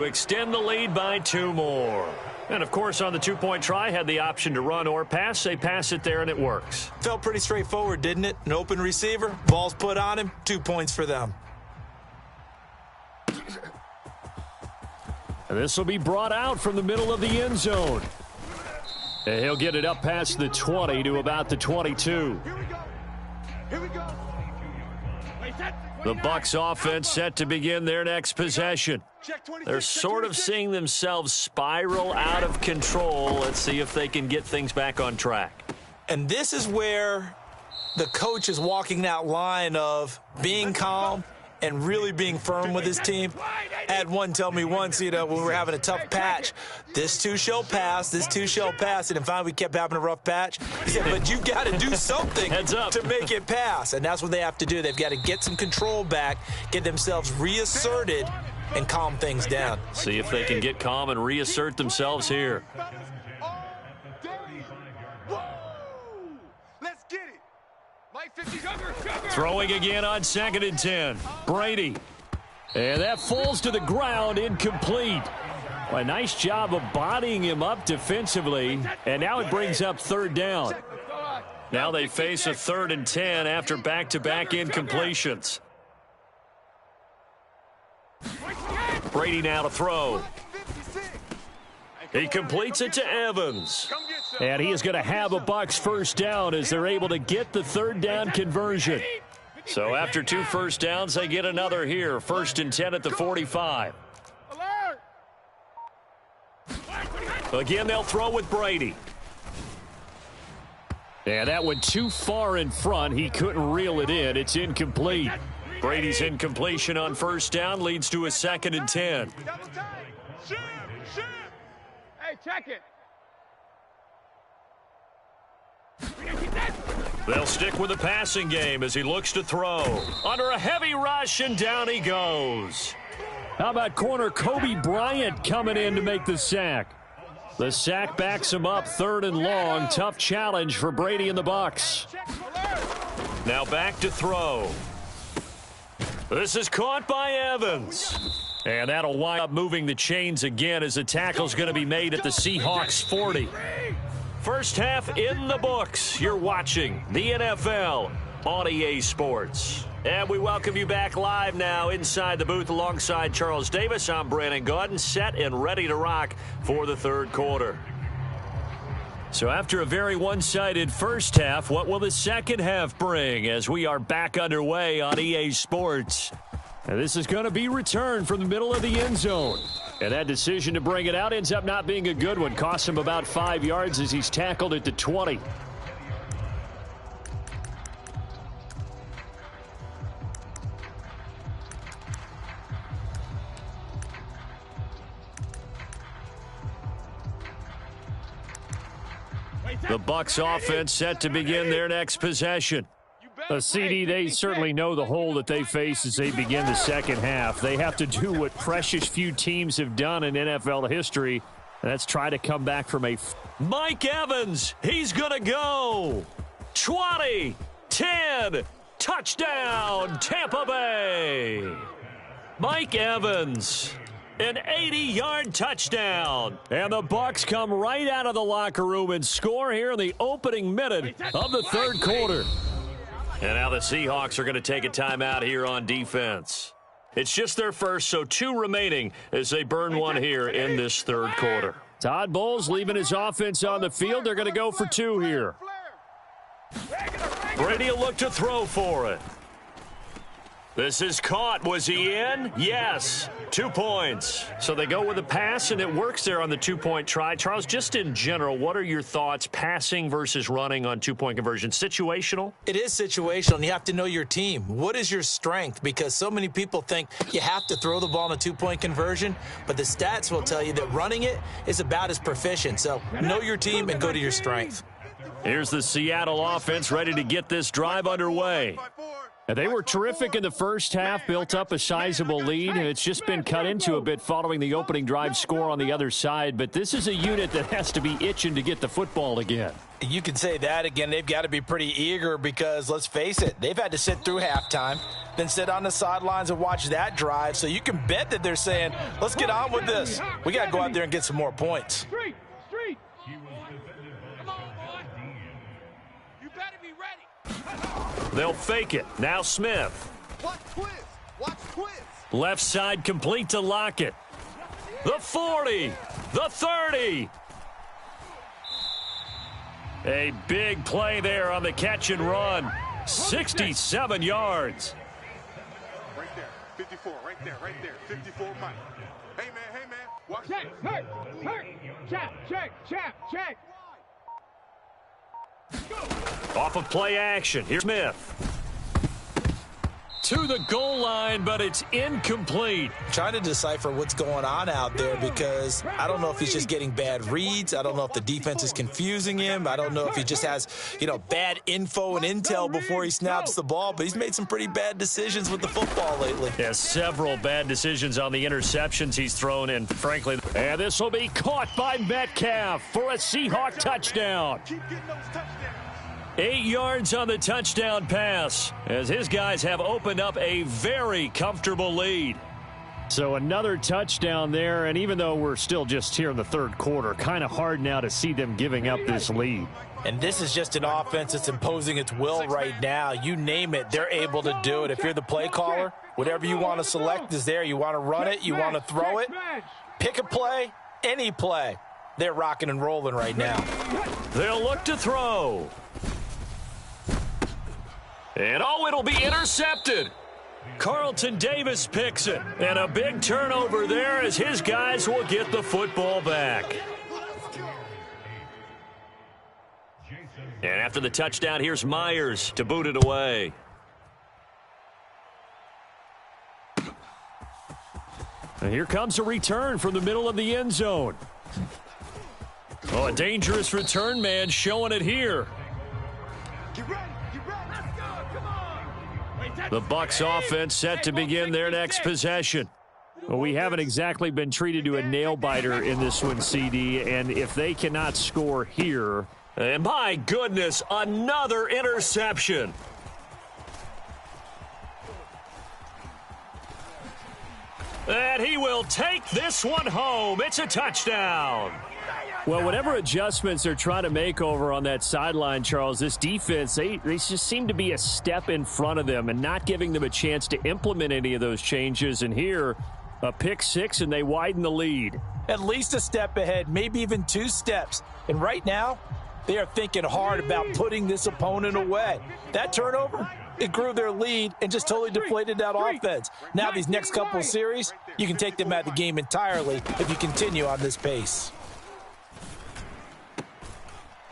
Extend the lead by 2 more. And, of course, on the two-point try, had the option to run or pass. They pass it there, and it works. Felt pretty straightforward, didn't it? An open receiver, ball's put on him, 2 points for them. And this will be brought out from the middle of the end zone. And he'll get it up past the 20 to about the 22. Here we go. The Bucs offense set to begin their next possession. They're sort of seeing themselves spiral out of control. Let's see if they can get things back on track. And this is where the coach is walking that line of being calm and really being firm with his team. I had one tell me once, when we were having a tough patch, this too shall pass, this too shall pass. And finally we kept having a rough patch. He said, but you've got to do something to make it pass. And that's what they have to do. They've got to get some control back, get themselves reasserted, and calm things down. See if they can get calm and reassert themselves here. Let's get it. Mike 50 cover. Throwing again on 2nd and 10. Brady. And that falls to the ground, incomplete. A nice job of bodying him up defensively. And now it brings up 3rd down. Now they face a 3rd and 10 after back-to-back incompletions. Brady now to throw. He completes it to Evans. And he is going to have a Bucs first down as they're able to get the 3rd down conversion. So after 2 first downs, they get another here. 1st and 10 at the 45. Again, they'll throw with Brady. And that went too far in front. He couldn't reel it in. It's incomplete. Brady's incompletion on 1st down leads to a 2nd and 10. Shoot. Hey, check it. They'll stick with the passing game as he looks to throw. Under a heavy rush, and down he goes. How about corner Kobe Bryant coming in to make the sack? The sack backs him up 3rd and long. Tough challenge for Brady and the Bucs. Now back to throw. This is caught by Evans. And that'll wind up moving the chains again as the tackle's going to be made at the Seahawks 40. First half in the books. You're watching the NFL on EA Sports. And we welcome you back live now inside the booth alongside Charles Davis. I'm Brandon Gaudin, set and ready to rock for the 3rd quarter. So after a very one-sided first half, what will the 2nd half bring as we are back underway on EA Sports? And this is going to be returned from the middle of the end zone. And that decision to bring it out ends up not being a good one. Costs him about 5 yards as he's tackled at the 20. The Bucs offense set to begin their next possession. CD, they certainly know the hole that they face as they begin the 2nd half. They have to do what precious few teams have done in NFL history, and that's try to come back from a... Mike Evans, he's going to go. 20, 10, touchdown, Tampa Bay. Mike Evans, an 80-yard touchdown. And the Bucs come right out of the locker room and score here in the opening minute of the 3rd quarter. And now the Seahawks are going to take a timeout here on defense. It's just their first, so 2 remaining as they burn one here in this 3rd quarter. Todd Bowles leaving his offense on the field. They're going to go for 2 here. Brady will look to throw for it. This is caught. Was he in? Yes. 2 points. So they go with a pass, and it works there on the 2-point try. Charles, just in general, what are your thoughts passing versus running on 2-point conversion? Situational? It is situational, and you have to know your team. What is your strength? Because so many people think you have to throw the ball in a 2-point conversion, but the stats will tell you that running it is about as proficient. So know your team and go to your strength. Here's the Seattle offense ready to get this drive underway. They were terrific in the first half, built up a sizable lead, and it's just been cut into a bit following the opening drive score on the other side. But this is a unit that has to be itching to get the football again. You can say that again. They've got to be pretty eager because, let's face it, they've had to sit through halftime, then sit on the sidelines and watch that drive. So you can bet that they're saying, let's get on with this. We got to go out there and get some more points. Street. Come on, boy. You better be ready. They'll fake it. Now Smith. Watch twist. Left side complete to Lockett. The 40. The 30. A big play there on the catch and run. 67 yards. Right there. 54. Right there. 54, Mike. Hey, man. Watch check. Check. Off of play action. Here's Smith. To the goal line, but it's incomplete. Trying to decipher what's going on out there because I don't know if he's just getting bad reads. I don't know if the defense is confusing him. I don't know if he just has, bad info and intel before he snaps the ball, but he's made some pretty bad decisions with the football lately. Yeah, several bad decisions on the interceptions he's thrown in, frankly. And this will be caught by Metcalf for a Seahawk touchdown. Keep getting those touchdowns. 8 yards on the touchdown pass as his guys have opened up a very comfortable lead. So another touchdown there, and even though we're still just here in the third quarter, kind of hard now to see them giving up this lead. And this is just an offense that's imposing its will right now. You name it, they're able to do it. If you're the play caller, whatever you want to select is there. You want to run it, you want to throw it, pick a play, any play. They're rocking and rolling right now. They'll look to throw. And it'll be intercepted. Carlton Davis picks it. And a big turnover there as his guys will get the football back. And after the touchdown, here's Myers to boot it away. And here comes a return from the middle of the end zone. Oh, a dangerous return man showing it here. Get ready. Let's go. Come on. The Bucs offense set to begin their next possession. Well, we haven't exactly been treated to a nail-biter in this one, CD, and if they cannot score here, and my goodness, another interception. And he will take this one home. It's a touchdown. Well, whatever adjustments they're trying to make over on that sideline, Charles, this defense, they just seem to be a step in front of them and not giving them a chance to implement any of those changes. And here, a pick six, and they widen the lead. At least a step ahead, maybe even 2 steps. And right now, they are thinking hard about putting this opponent away. That turnover, it grew their lead and just totally deflated that offense. Now these next couple of series, you can take them out of the game entirely if you continue on this pace.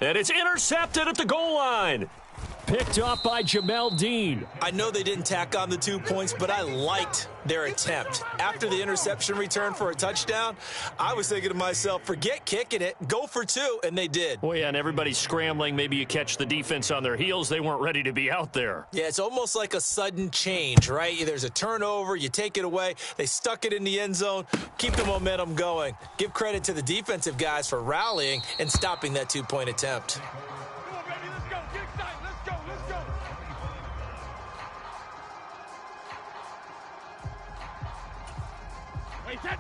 And it's intercepted at the goal line. Picked off by Jamel Dean. I know they didn't tack on the 2 points, but I liked their attempt. After the interception return for a touchdown, I was thinking to myself, forget kicking it, go for 2, and they did. Well, yeah, and everybody's scrambling. Maybe you catch the defense on their heels. They weren't ready to be out there. Yeah, it's almost like a sudden change, right? There's a turnover, you take it away, they stuck it in the end zone, keep the momentum going. Give credit to the defensive guys for rallying and stopping that 2-point attempt.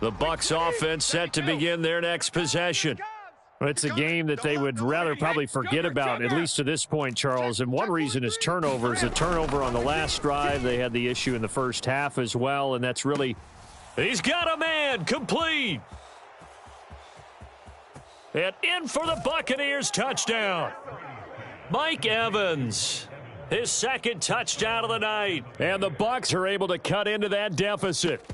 The Bucs offense set to begin their next possession. It's a game that they would rather probably forget about, at least to this point, Charles. And one reason is turnovers. A turnover on the last drive. They had the issue in the first half as well, and that's really... He's got a man, complete. And in for the Buccaneers touchdown. Mike Evans, his second touchdown of the night. And the Bucs are able to cut into that deficit.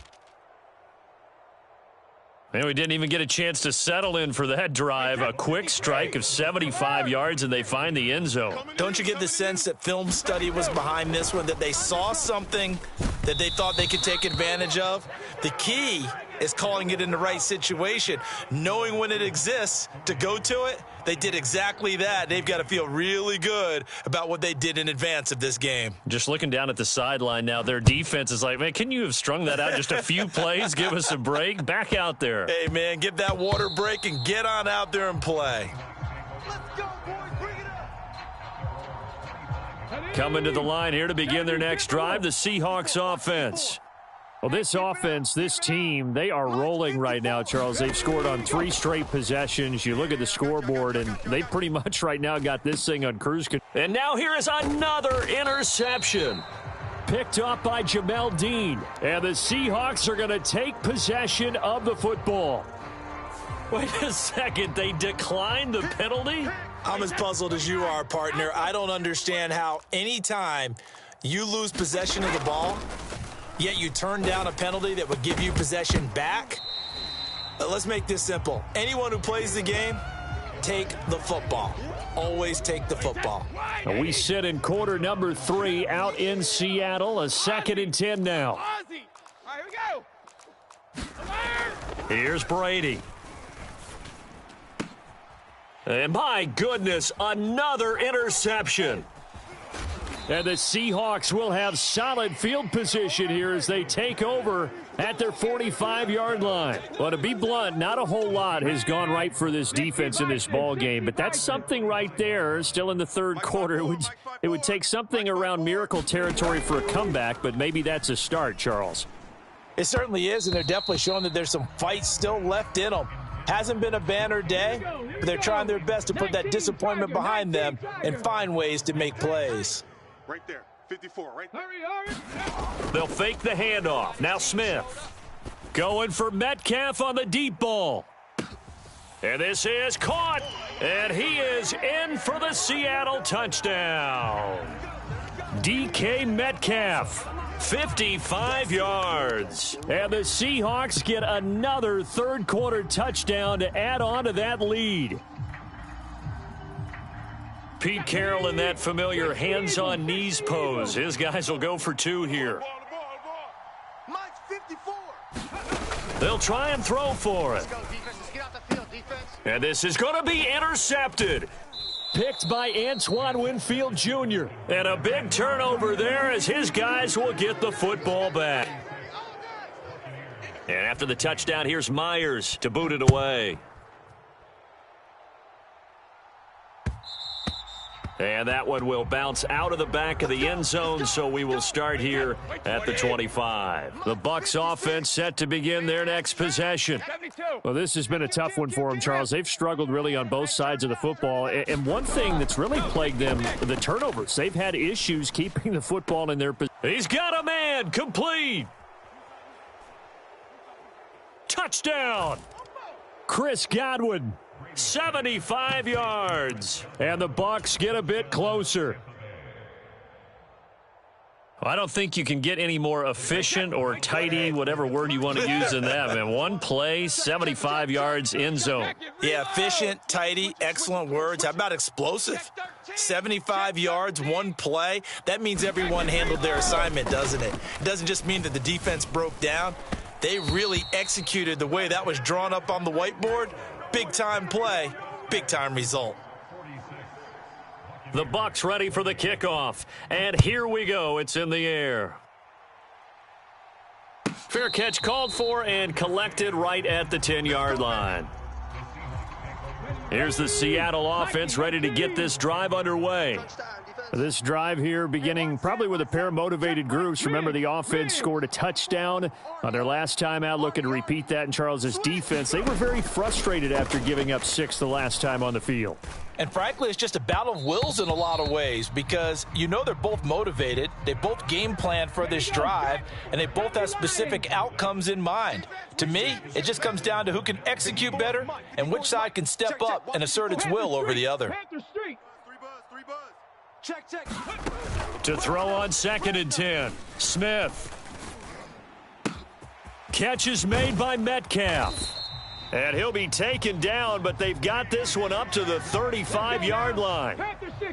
And we didn't even get a chance to settle in for that drive. A quick strike of 75 yards, and they find the end zone. Don't you get the sense that film study was behind this one, that they saw something that they thought they could take advantage of? The key is calling it in the right situation. Knowing when it exists to go to it, they did exactly that. They've got to feel really good about what they did in advance of this game. Just looking down at the sideline now, their defense is like, man, can you have strung that out just a few plays? Give us a break. Back out there. Hey, man, give that water break and get on out there and play. Let's go, boys. Bring it up. Coming to the line here to begin their next drive, the Seahawks offense. Well, this offense, this team, they are rolling right now, Charles. They've scored on 3 straight possessions. You look at the scoreboard, and they pretty much right now got this thing on cruise control. And now here is another interception. Picked up by Jamel Dean. And the Seahawks are going to take possession of the football. Wait a second. They declined the penalty? I'm as puzzled as you are, partner. I don't understand how anytime you lose possession of the ball, yet you turn down a penalty that would give you possession back. Let's make this simple. Anyone who plays the game, take the football. Always take the football. We sit in quarter number 3 out in Seattle. A 2nd and 10 now. All right, here we go. Here's Brady. And my goodness, another interception. And the Seahawks will have solid field position here as they take over at their 45-yard line. Well, to be blunt, not a whole lot has gone right for this defense in this ball game, but that's something right there. Still in the third quarter, it would take something around miracle territory for a comeback, but maybe that's a start, Charles. It certainly is, and they're definitely showing that there's some fight still left in them. Hasn't been a banner day, but they're trying their best to put that disappointment behind them and find ways to make plays. Right there, 54, right there. They'll fake the handoff. Now Smith going for Metcalf on the deep ball. And this is caught. And he is in for the Seattle touchdown. DK Metcalf, 55 yards. And the Seahawks get another third quarter touchdown to add on to that lead. Pete Carroll in that familiar hands-on knees pose. His guys will go for 2 here. Mike's 54. They'll try and throw for it. Let's go, defense. Let's get off the field, defense. And this is going to be intercepted. Picked by Antoine Winfield Jr. And a big turnover there as his guys will get the football back. And after the touchdown, here's Myers to boot it away. And that one will bounce out of the back of the end zone, so we will start here at the 25. The Bucs offense set to begin their next possession. Well, this has been a tough one for them, Charles. They've struggled really on both sides of the football. And one thing that's really plagued them, the turnovers. They've had issues keeping the football in their position. He's got a man, complete. Touchdown. Chris Godwin. 75 yards. And the Bucs get a bit closer. Well, I don't think you can get any more efficient or tidy, whatever word you want to use in that, man. One play, 75 yards, end zone. Yeah, efficient, tidy, excellent words. How about explosive? 75 yards, one play. That means everyone handled their assignment, doesn't it? It doesn't just mean that the defense broke down. They really executed the way that was drawn up on the whiteboard. Big-time play, big-time result. The Bucs ready for the kickoff. And here we go. It's in the air. Fair catch called for and collected right at the 10-yard line. Here's the Seattle offense ready to get this drive underway. This drive here beginning probably with a pair of motivated groups. Remember, the offense scored a touchdown on their last time out. Looking to repeat that in Charles's defense. They were very frustrated after giving up 6 the last time on the field. And frankly, it's just a battle of wills in a lot of ways because you know they're both motivated. They both game plan for this drive, and they both have specific outcomes in mind. To me, it just comes down to who can execute better and which side can step up and assert its will over the other. Check. To throw on 2nd and 10. Smith. Catch is made by Metcalf. And he'll be taken down, but they've got this one up to the 35-yard line.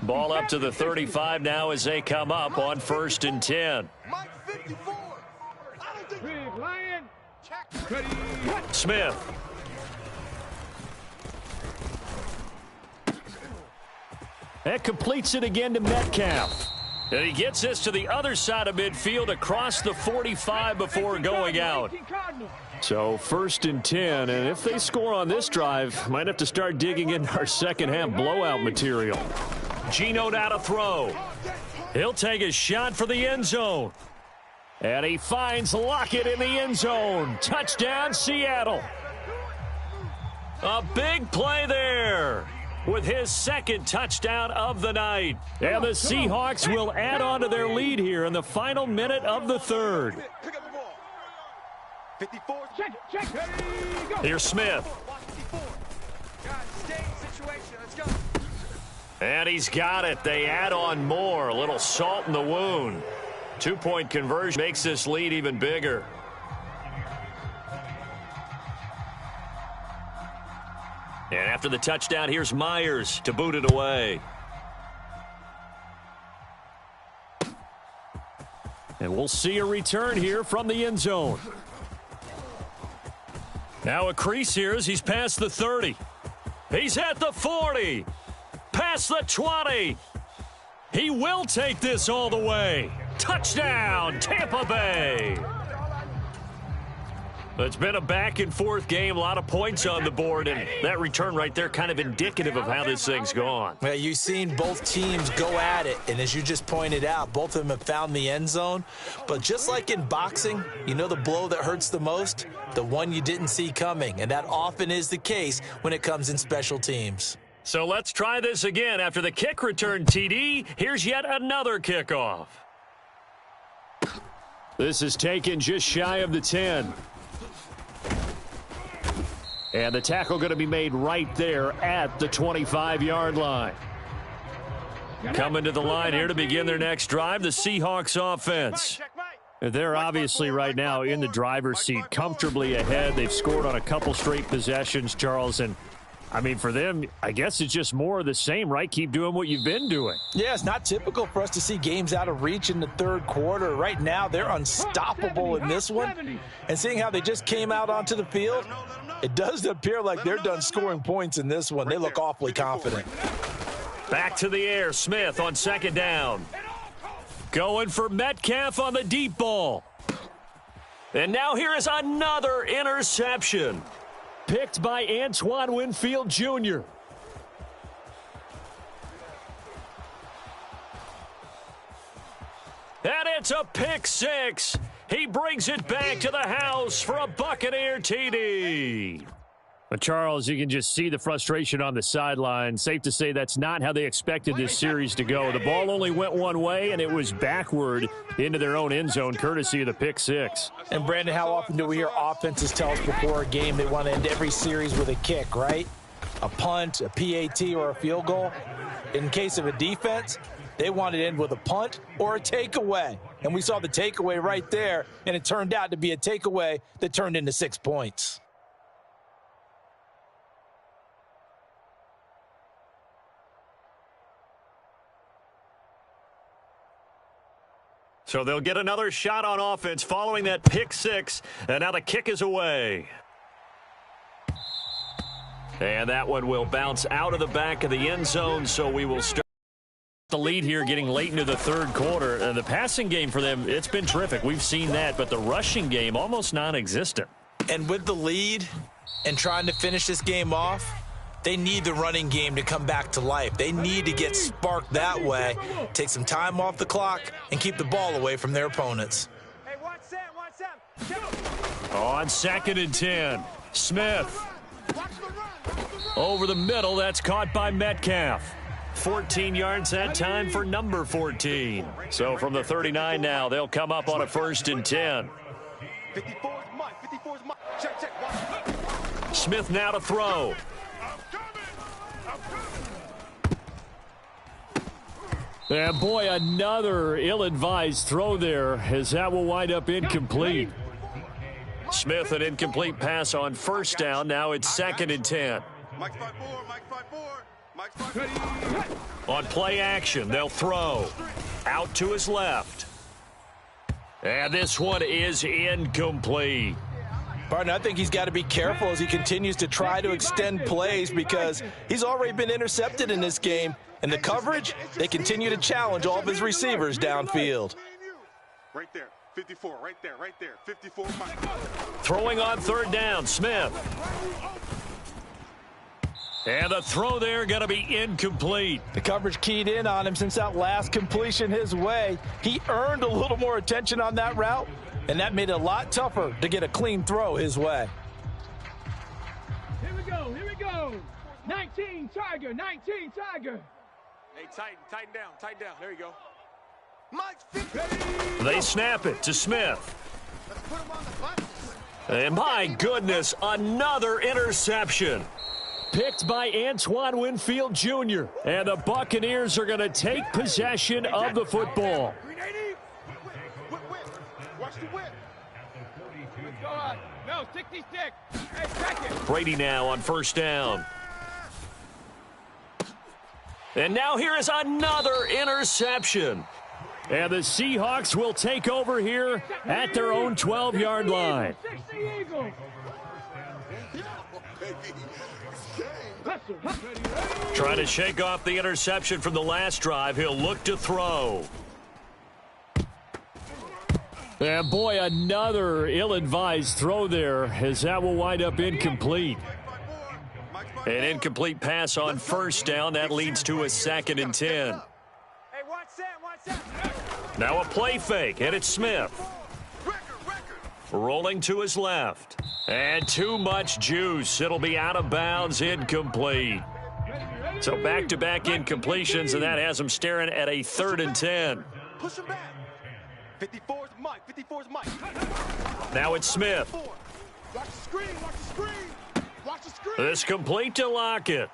Ball up to the 35 now as they come up on 1st and 10. Mike 54. Big Lion. Check. Smith. That completes it again to Metcalf. And he gets this to the other side of midfield across the 45 before going out. So 1st and 10, and if they score on this drive, might have to start digging in our second half blowout material. Geno now to throw. He'll take a shot for the end zone. And he finds Lockett in the end zone. Touchdown, Seattle. A big play there with his second touchdown of the night. And the Seahawks will add on to their lead here in the final minute of the third. Pick up the ball. 54. Check. Here's Smith. Stay in situation. Let's go. And he's got it. They add on more. A little salt in the wound. 2-point conversion makes this lead even bigger. And after the touchdown, here's Myers to boot it away. And we'll see a return here from the end zone. Now a crease here as he's past the 30. He's at the 40. Past the 20. He will take this all the way. Touchdown, Tampa Bay. It's been a back-and-forth game, a lot of points on the board, and that return right there kind of indicative of how this thing's gone. Well, you've seen both teams go at it, and as you just pointed out, both of them have found the end zone. But just like in boxing, you know the blow that hurts the most? The one you didn't see coming, and that often is the case when it comes in special teams. So let's try this again. After the kick return, TD, here's yet another kickoff. This is taken just shy of the 10. And the tackle going to be made right there at the 25-yard line. Coming to the line here to begin their next drive, the Seahawks offense. They're obviously right now in the driver's seat, comfortably ahead. They've scored on a couple straight possessions, Charles, and I mean, for them, I guess it's just more of the same, right? Keep doing what you've been doing. Yeah, it's not typical for us to see games out of reach in the third quarter. Right now, they're unstoppable in this one. And seeing how they just came out onto the field, it does appear like they're done scoring points in this one. They look awfully confident. Back to the air, Smith on second down. Going for Metcalf on the deep ball. And now here is another interception. Picked by Antoine Winfield Jr. And it's a pick six. He brings it back to the house for a Buccaneer TD. But Charles, you can just see the frustration on the sideline. Safe to say that's not how they expected this series to go. The ball only went one way, and it was backward into their own end zone, courtesy of the pick six. And, Brandon, how often do we hear offenses tell us before a game they want to end every series with a kick, right? A punt, a PAT, or a field goal. In case of a defense, they want to end with a punt or a takeaway. And we saw the takeaway right there, and it turned out to be a takeaway that turned into 6 points. So they'll get another shot on offense following that pick six, and now the kick is away. And that one will bounce out of the back of the end zone, so we will start the lead here getting late into the third quarter. And the passing game for them, it's been terrific. We've seen that, but the rushing game almost non-existent. And with the lead and trying to finish this game off, they need the running game to come back to life. They need to get sparked that way, take some time off the clock, and keep the ball away from their opponents. Hey, watch Sam. On 2nd and 10, Smith. Over the middle, that's caught by Metcalf. 14 yards that time for number 14. So from the 39 now, they'll come up on a 1st and 10. 54's Mike. Check. Smith now to throw. And boy, another ill-advised throw there, as that will wind up incomplete. Smith, an incomplete pass on 1st down. Now it's 2nd and 10. Mike 5-4. On play action, they'll throw. Out to his left. And this one is incomplete. Partner, I think he's got to be careful as he continues to try to extend plays because he's already been intercepted in this game. And the coverage, they continue to challenge all of his receivers downfield. Right there, 54, right there, 54 Mike. Throwing on third down, Smith. And the throw there going to be incomplete. The coverage keyed in on him since that last completion his way. He earned a little more attention on that route, and that made it a lot tougher to get a clean throw his way. Here we go. 19 Tiger. Hey, tighten down. There you go. Mike's 50. They snap it to Smith. Let's put him on the button. And my goodness, another interception. Picked by Antoine Winfield Jr. And the Buccaneers are going to take possession of the football. Whip. Watch the whip. Go on. No, 66. Hey, second. Brady now on first down. And now here is another interception. And the Seahawks will take over here at their own 12-yard line. 60 Eagles. Trying to shake off the interception from the last drive. He'll look to throw. And boy, another ill-advised throw there as that will wind up incomplete. An incomplete pass on first down. That leads to a 2nd and 10. Hey, one set. Now a play fake, and it's Smith. Rolling to his left. And too much juice. It'll be out of bounds, incomplete. So back-to-back incompletions, and that has him staring at a 3rd and 10. Push him back. 54's Mike. Now it's Smith. Watch the screen. This complete to Lockett.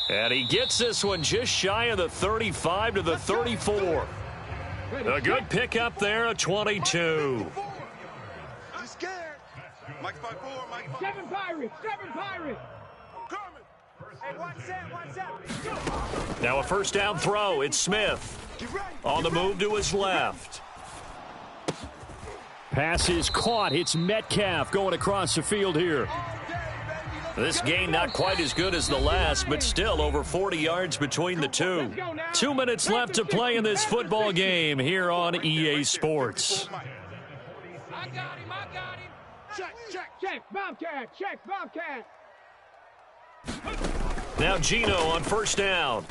And he gets this one just shy of the 35 to the 34. A good pickup there, a 22. He's scared. Mike's by 4. Seven Pirates. Coming. Hey, one set. Now a first down throw. It's Smith. On the move to his left. Pass is caught. It's Metcalf going across the field here. This gain not quite as good as the last, but still over 40 yards between the two. 2 minutes left to play in this football game here on EA Sports. I got him. Check, Bobcat. Now Gino on first down.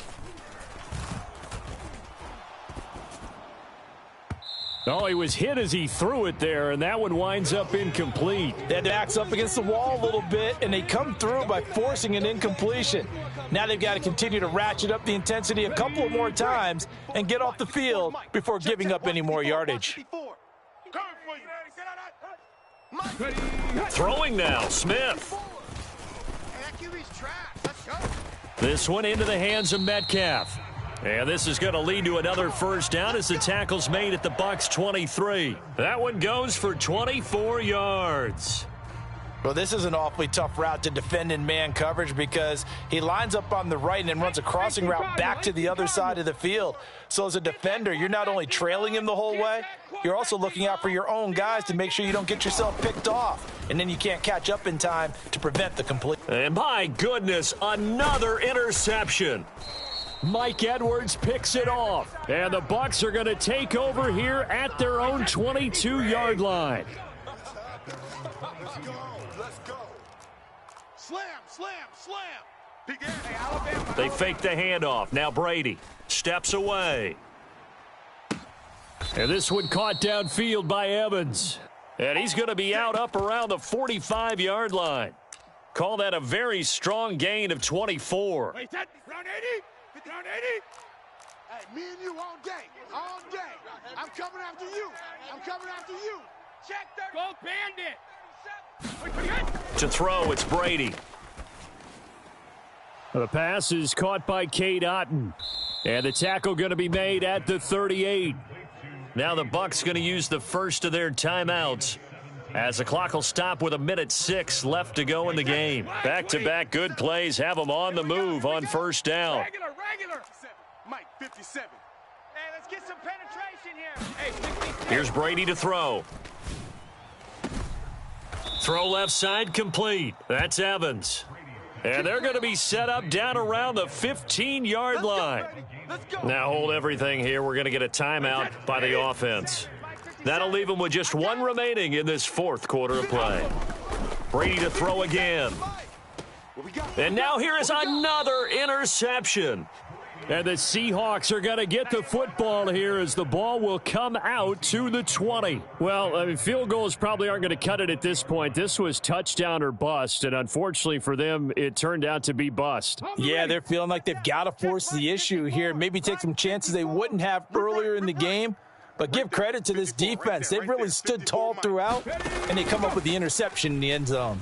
Oh, he was hit as he threw it there, and that one winds up incomplete. They had to axe up against the wall a little bit, and they come through by forcing an incompletion. Now they've got to continue to ratchet up the intensity a couple of more times and get off the field before giving up any more yardage. Throwing now, Smith. This one into the hands of Metcalf. And this is going to lead to another first down as the tackle's made at the Bucs 23. That one goes for 24 yards. Well, this is an awfully tough route to defend in man coverage because he lines up on the right and then runs a crossing route back to the other side of the field. So as a defender, you're not only trailing him the whole way, you're also looking out for your own guys to make sure you don't get yourself picked off. And then you can't catch up in time to prevent the complete. And my goodness, another interception. Mike Edwards picks it off. And the Bucs are going to take over here at their own 22-yard line. Let's go. Slam. They fake the handoff. Now Brady steps away. And this one caught downfield by Evans. And he's going to be out up around the 45-yard line. Call that a very strong gain of 24. Wait, that round 80? Round 80? Hey, me and you all day. I'm coming after you. Check 30. Go Bandit. To throw, it's Brady. The pass is caught by Cade Otton. And the tackle going to be made at the 38. Now the Bucs going to use the first of their timeouts as the clock will stop with 1:06 left to go in the game. Back-to-back good plays have them on the move on first down. Regular. Mike, 57. Hey, let's get some penetration here. Hey, 66. Here's Brady to throw. Throw left side complete. That's Evans. And they're going to be set up down around the 15-yard line. Now hold everything here. We're going to get a timeout by the offense. That'll leave them with just one remaining in this fourth quarter of play. Brady to throw again. And now here is another interception. And the Seahawks are going to get the football here as the ball will come out to the 20. Well, I mean, field goals probably aren't going to cut it at this point. This was touchdown or bust, and unfortunately for them, it turned out to be bust. Yeah, they're feeling like they've got to force the issue here. Maybe take some chances they wouldn't have earlier in the game. But give credit to this defense. They've really stood tall throughout, and they come up with the interception in the end zone.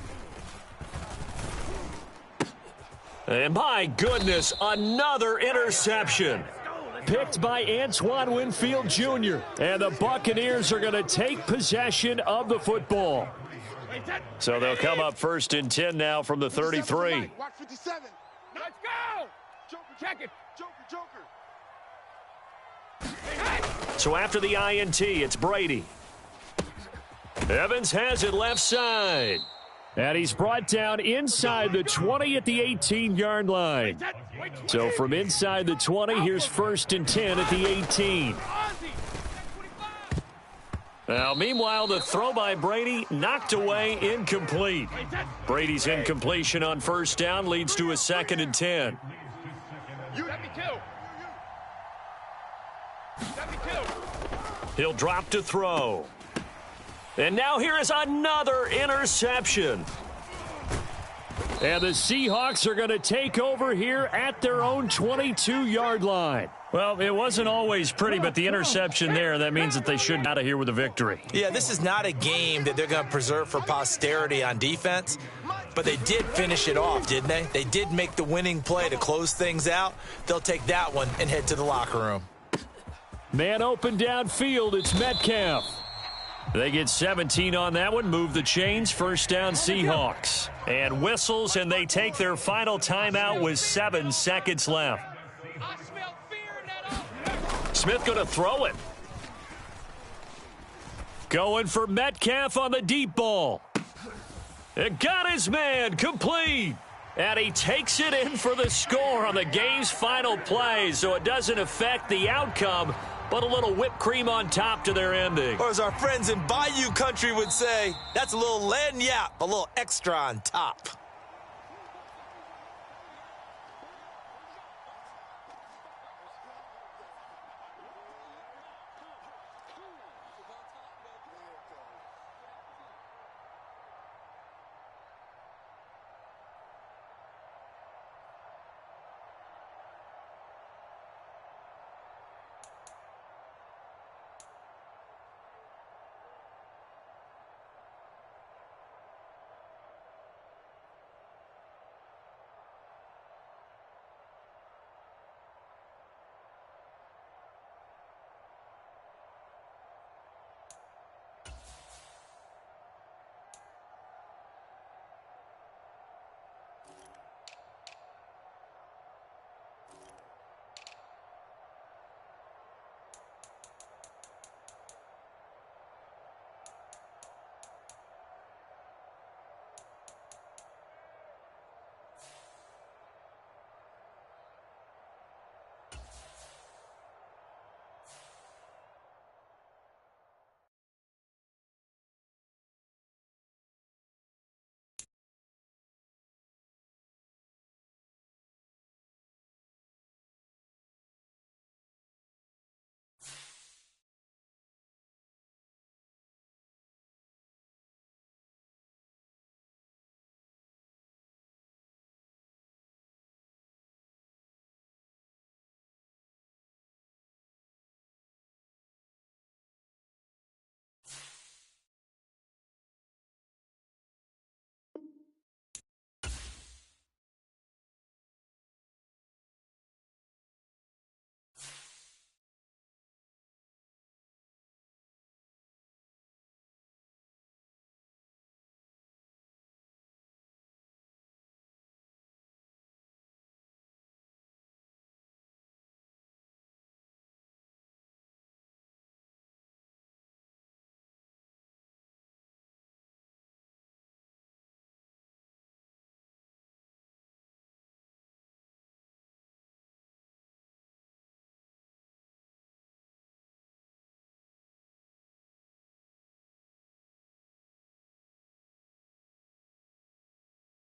And my goodness, another interception. Picked by Antoine Winfield Jr. And the Buccaneers are going to take possession of the football. So they'll come up 1st and 10 now from the 33. Watch 57. Let's go. Joker, Check it. Joker. So after the INT, it's Brady. Evans has it left side. And he's brought down inside the 20 at the 18-yard line. So from inside the 20, here's 1st and 10 at the 18. Now, meanwhile, the throw by Brady knocked away, incomplete. Brady's incompletion on 1st down leads to a 2nd and 10. He'll drop to throw. And now here is another interception. And the Seahawks are going to take over here at their own 22-yard line. Well, it wasn't always pretty, but the interception there, that means that they should get out of here with a victory. Yeah, this is not a game that they're going to preserve for posterity on defense, but they did finish it off, didn't they? They did make the winning play to close things out. They'll take that one and head to the locker room. Man open downfield, it's Metcalf. They get 17 on that one, move the chains, 1st down Seahawks. And whistles, and they take their final timeout with 7 seconds left. Smith going to throw it. Going for Metcalf on the deep ball. It got his man, complete. And he takes it in for the score on the game's final play, so it doesn't affect the outcome, but a little whipped cream on top to their ending. Or as our friends in Bayou Country would say, that's a little lagniappe, a little extra on top.